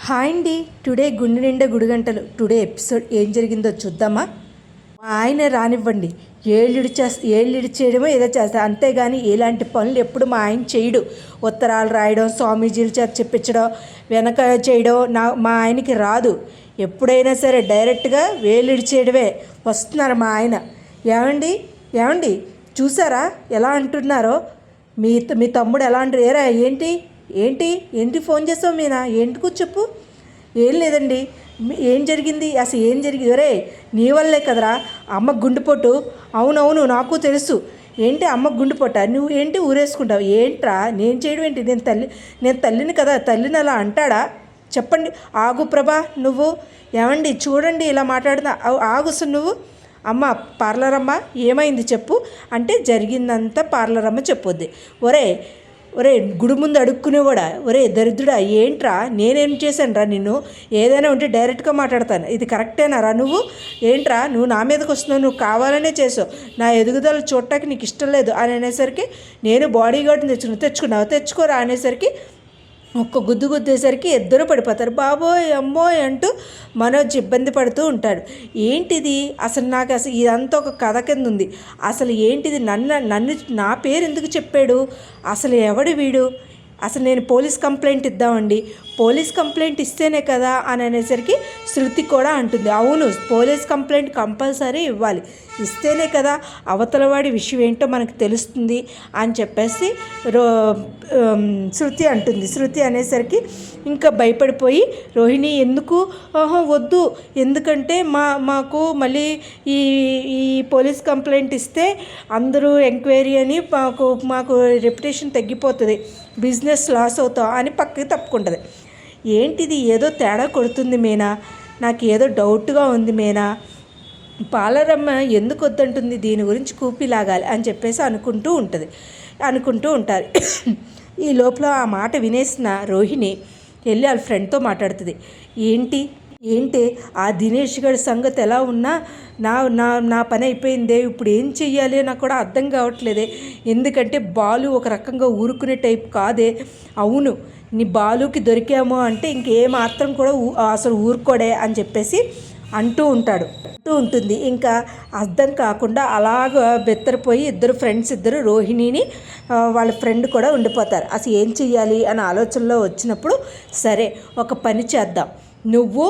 Hi అండి. Today గుండె నిండా గుడిగంటలు. టుడే ఎపిసోడ్ ఏం జరిగిందో చూద్దామా? మా ఆయన రానివ్వండి, ఏళ్ళు చేయడమో ఏదో చేస్తా, అంతేగాని ఇలాంటి పనులు ఎప్పుడు మా ఆయన చేయడు. ఉత్తరాలు రాయడం, స్వామీజీల చేత చెప్పించడం, వెనక చేయడం మా ఆయనకి రాదు. ఎప్పుడైనా సరే డైరెక్ట్గా వేలు చేయడమే. వస్తున్నారు మా ఆయన. ఏమండి ఏమండి చూసారా ఎలా అంటున్నారో? మీ తమ్ముడు ఎలా అంటారు? ఏరా ఏంటి ఏంటి ఏంటి ఫోన్ చేసావు మీనా? ఎందుకు చెప్పు. ఏం లేదండి. ఏం జరిగింది అసలు? ఏం జరిగింది? ఒరే నీ వల్లే కదరా అమ్మ గుండెపోటు. అవునవును నాకు తెలుసు. ఏంటి అమ్మ గుండెపోట? నువ్వు ఏంటి ఊరేసుకుంటావు? ఏంట్రా నేను చేయడం ఏంటి? నేను తల్లిని కదా. తల్లిని అలా అంటాడా? చెప్పండి. ఆగు ప్రభా నువ్వు. ఏమండి చూడండి ఇలా మాట్లాడుతున్నా. ఆగుసు నువ్వు. అమ్మ పార్లర్ అమ్మ ఏమైంది చెప్పు అంటే జరిగిందంతా పార్లర్ అమ్మ చెప్పొద్ది. ఒరే గుడి ముందు అడుక్కునేవాడా? ఒరే దరిద్రుడా ఏంట్రా? నేనేం చేశానురా నిన్ను? ఏదైనా ఉంటే డైరెక్ట్గా మాట్లాడతాను. ఇది కరెక్టేనారా? నువ్వు ఏంట్రా నువ్వు నా మీదకి వస్తున్నావు? నువ్వు కావాలనే చేసావు. నా ఎదుగుదల చూడటానికి నీకు ఇష్టం లేదు అని అనేసరికి నేను బాడీ గార్డ్ని తెచ్చుకోరా అనేసరికి ఒక్క గుద్దేసరికి ఇద్దరు పడిపోతారు. బాబోయ్ అమ్మోయ్ అంటూ మనోజ్ ఇబ్బంది పడుతూ ఉంటాడు. ఏంటిది అసలు? నాకు అసలు ఇదంతా ఒక కథ కింద ఉంది. అసలు ఏంటిది? నన్ను నా పేరు ఎందుకు చెప్పాడు? అసలు ఎవడు వీడు? అసలు నేను పోలీస్ కంప్లైంట్ ఇద్దామండి. పోలీస్ కంప్లైంట్ ఇస్తేనే కదా అని అనేసరికి శృతి కూడా అంటుంది, అవును పోలీస్ కంప్లైంట్ కంపల్సరీ ఇవ్వాలి, ఇస్తేనే కదా అవతలవాడి విషయం ఏంటో మనకు తెలుస్తుంది అని చెప్పేసి శృతి అంటుంది. శృతి అనేసరికి ఇంకా భయపడిపోయి రోహిణి ఎందుకు వద్దు, ఎందుకంటే మాకు మళ్ళీ ఈ ఈ పోలీస్ కంప్లైంట్ ఇస్తే అందరూ ఎంక్వైరీ అని మాకు రెప్యుటేషన్ తగ్గిపోతుంది, బిజినెస్ లాస్ అవుతాం అని పక్కకి తప్పుకుంటుంది. ఏంటిది ఏదో తేడా కొడుతుంది మీనా, నాకు ఏదో డౌట్గా ఉంది మీనా. పాలరమ్మ ఎందుకు వద్దంటుంది? దీని గురించి కూపిలాగాలి అని చెప్పేసి అనుకుంటూ ఉంటారు. ఈ లోపల ఆ మాట వినేసిన రోహిణి వెళ్ళి వాళ్ళ ఫ్రెండ్తో మాట్లాడుతుంది. ఏంటి ఆ దినేష్ గారి సంగతి ఎలా ఉన్నా నా నా నా పని అయిపోయిందే, ఇప్పుడు ఏం చెయ్యాలి నాకు కూడా అర్థం కావట్లేదే. ఎందుకంటే బాలు ఒక రకంగా ఊరుకునే టైప్ కాదే. అవును నీ బాలుకి దొరికామో అంటే ఇంకేమాత్రం కూడా అసలు ఊరుకోడే అని చెప్పేసి అంటూ ఉంటుంది. ఇంకా అర్థం కాకుండా అలాగ బెత్తరిపోయి ఇద్దరు రోహిణిని వాళ్ళ ఫ్రెండ్ కూడా ఉండిపోతారు. అసలు ఏం చెయ్యాలి అని ఆలోచనలో వచ్చినప్పుడు సరే ఒక పని చేద్దాం, నువ్వు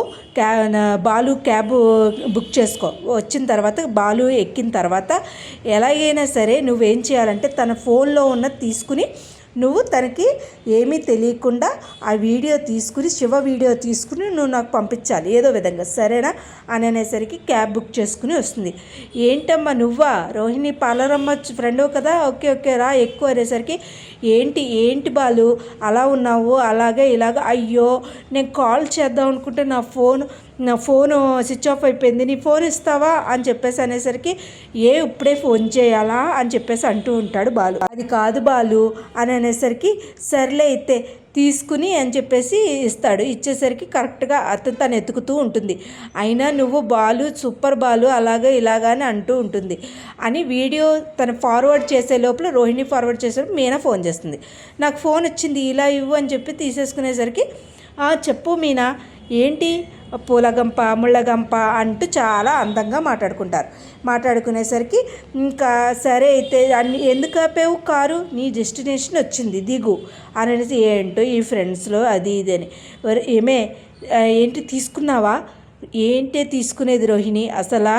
బాలు క్యాబ్ బుక్ చేసుకో. వచ్చిన తర్వాత బాలు ఎక్కిన తర్వాత ఎలాగైనా సరే నువ్వేం చేయాలంటే తన ఫోన్లో ఉన్న తీసుకుని నువ్వు తనకి ఏమీ తెలియకుండా ఆ శివ వీడియో తీసుకుని నువ్వు నాకు పంపించాలి ఏదో విధంగా, సరేనా అని అనేసరికి క్యాబ్ బుక్ చేసుకుని వస్తుంది. ఏంటమ్మా నువ్వా? రోహిణి పాలరమ్మ ఫ్రెండ్ కదా, ఓకే రా ఎక్కువ అనేసరికి ఏంటి బాలు అలా ఉన్నావు, అలాగే ఇలాగ, అయ్యో నేను కాల్ చేద్దాం అనుకుంటే నా ఫోను స్విచ్ ఆఫ్ అయిపోయింది, నీ ఫోన్ ఇస్తావా అని చెప్పేసి అనేసరికి ఇప్పుడే ఫోన్ చేయాలా అని చెప్పేసి అంటూ ఉంటాడు బాలు. అది కాదు బాలు అని అనేసరికి సర్లే అయితే తీసుకుని అని చెప్పేసి ఇస్తాడు. ఇచ్చేసరికి కరెక్ట్గా తను ఎత్తుకుతూ ఉంటుంది. అయినా నువ్వు బాలు సూపర్ బాలు అలాగే ఇలాగా అని అంటూ ఉంటుంది అని వీడియో తను ఫార్వర్డ్ చేసే లోపల రోహిణి ఫార్వర్డ్ చేసేటప్పుడు మీనా ఫోన్ చేస్తుంది. నాకు ఫోన్ వచ్చింది ఇలా ఇవ్వు అని చెప్పి తీసేసుకునేసరికి చెప్పు మీనా ఏంటి పూలగంప ముళ్ళగంప అంటూ చాలా అందంగా మాట్లాడుకునేసరికి ఇంకా సరే అయితే ఎందుకు ఆపేవు కారు, నీ డెస్టినేషన్ వచ్చింది దిగు అనేసి ఏంటో ఈ ఫ్రెండ్స్లో అది ఇది అని. ఏంటి తీసుకున్నావా? తీసుకునేది రోహిణి? అసలు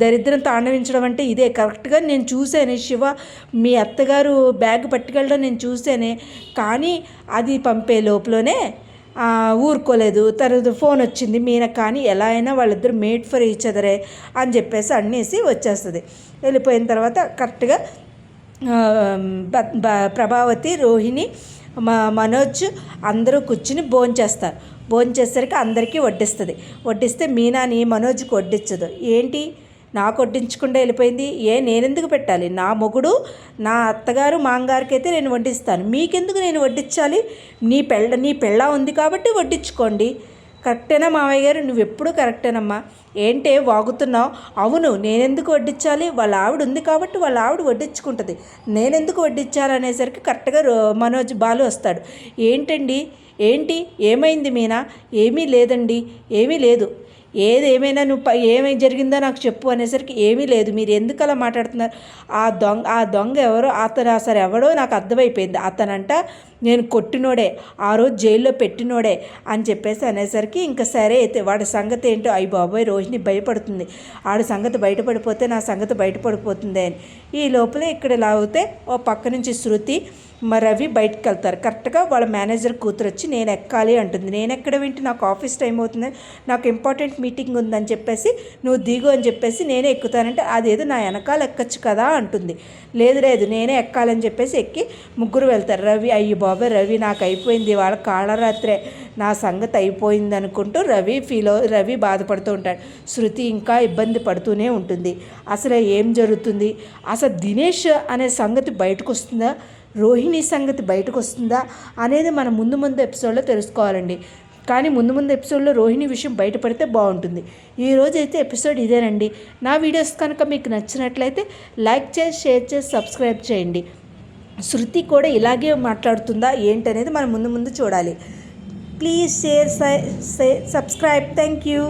దరిద్రం తాండవించడం అంటే ఇదే. కరెక్ట్గా నేను చూశాను శివ మీ అత్తగారు బ్యాగ్ పట్టుకెళ్ళడం నేను చూశానే, కానీ అది పంపే లోపలనే ఊరుకోలేదు. తర్వాత ఫోన్ వచ్చింది మీనా, కానీ ఎలా అయినా వాళ్ళిద్దరు మేడ్ ఫర్ ఈచ్ అదరే అని చెప్పేసి అనేసి వచ్చేస్తుంది. వెళ్ళిపోయిన తర్వాత కరెక్ట్గా ప్రభావతి రోహిణి మనోజ్ అందరూ కూర్చుని భోంచేసరికి అందరికీ వడ్డిస్తే మీనాని మనోజ్కి వడ్డించదు. ఏంటి నాకు వడ్డించకుండా వెళ్ళిపోయింది? నేనెందుకు పెట్టాలి? నా మొగుడు నా అత్తగారు మాంగారికి అయితే నేను వడ్డిస్తాను, మీకెందుకు నేను వడ్డించాలి? నీ పెళ్ళ ఉంది కాబట్టి వడ్డించుకోండి. కరెక్టేనా మావయ్య గారు? నువ్వెప్పుడు కరెక్టేనమ్మా. వాగుతున్నావు? అవును నేనెందుకు వడ్డించాలి? వాళ్ళ ఆవిడ ఉంది కాబట్టి వాళ్ళ ఆవిడ వడ్డించుకుంటుంది, నేనెందుకు వడ్డించాలి అనేసరికి కరెక్ట్గా మనోజ్ బాలు వస్తాడు. ఏంటండి ఏంటి ఏమైంది మీనా? ఏమీ లేదండి, ఏమీ లేదు. ఏదేమైనా నువ్వు ఏమై జరిగిందో నాకు చెప్పు అనేసరికి ఏమీ లేదు, మీరు ఎందుకు అలా మాట్లాడుతున్నారు? ఆ దొంగ ఎవరో, అతను అసలు ఎవడో నాకు అర్థమైపోయింది, అతనంట నేను కొట్టినోడే, ఆ రోజు జైల్లో పెట్టినోడే అని చెప్పేసి అనేసరికి ఇంకా సరే అయితే వాడి సంగతి ఏంటో, అయ్యి బాబోయ్ రోహిణి భయపడుతుంది, ఆడి సంగతి బయటపడిపోతే నా సంగతి బయటపడిపోతుంది అని. ఈ లోపలే ఇక్కడ లాగితే ఓ పక్క నుంచి శృతి రవి బయటకు వెళ్తారు. కరెక్ట్గా వాళ్ళ మేనేజర్ కూతురు వచ్చి నేను ఎక్కాలి అంటుంది. నేను ఎక్కడ వింటే నాకు ఆఫీస్ టైం అవుతుంది, నాకు ఇంపార్టెంట్ మీటింగ్ ఉందని చెప్పేసి నువ్వు దిగు అని చెప్పేసి నేనే ఎక్కుతానంటే అదేదో నా వెనకాల ఎక్కచ్చు కదా అంటుంది. లేదు లేదు నేనే ఎక్కాలని చెప్పేసి ఎక్కి ముగ్గురు వెళ్తారు. రవి అయ్యి బాబాయ్ రవి నాకు అయిపోయింది, వాళ్ళ కాళరాత్రే నా సంగతి అయిపోయింది అనుకుంటూ రవి బాధపడుతూ ఉంటాడు. శృతి ఇంకా ఇబ్బంది పడుతూనే ఉంటుంది. అసలు ఏం జరుగుతుంది, అసలు దినేష్ అనే సంగతి బయటకు వస్తుందా, రోహిణి సంగతి బయటకు వస్తుందా అనేది మనం ముందు ఎపిసోడ్లో తెలుసుకోవాలండి. కానీ ముందు ఎపిసోడ్లో రోహిణి విషయం బయటపడితే బాగుంటుంది. ఈరోజైతే ఎపిసోడ్ ఇదేనండి. నా వీడియోస్ కనుక మీకు నచ్చినట్లయితే లైక్ చేసి షేర్ చేసి సబ్స్క్రైబ్ చేయండి. శృతి కూడా ఇలాగే మాట్లాడుతుందా ఏంటనేది మనం ముందు చూడాలి. Please share subscribe. Thank you.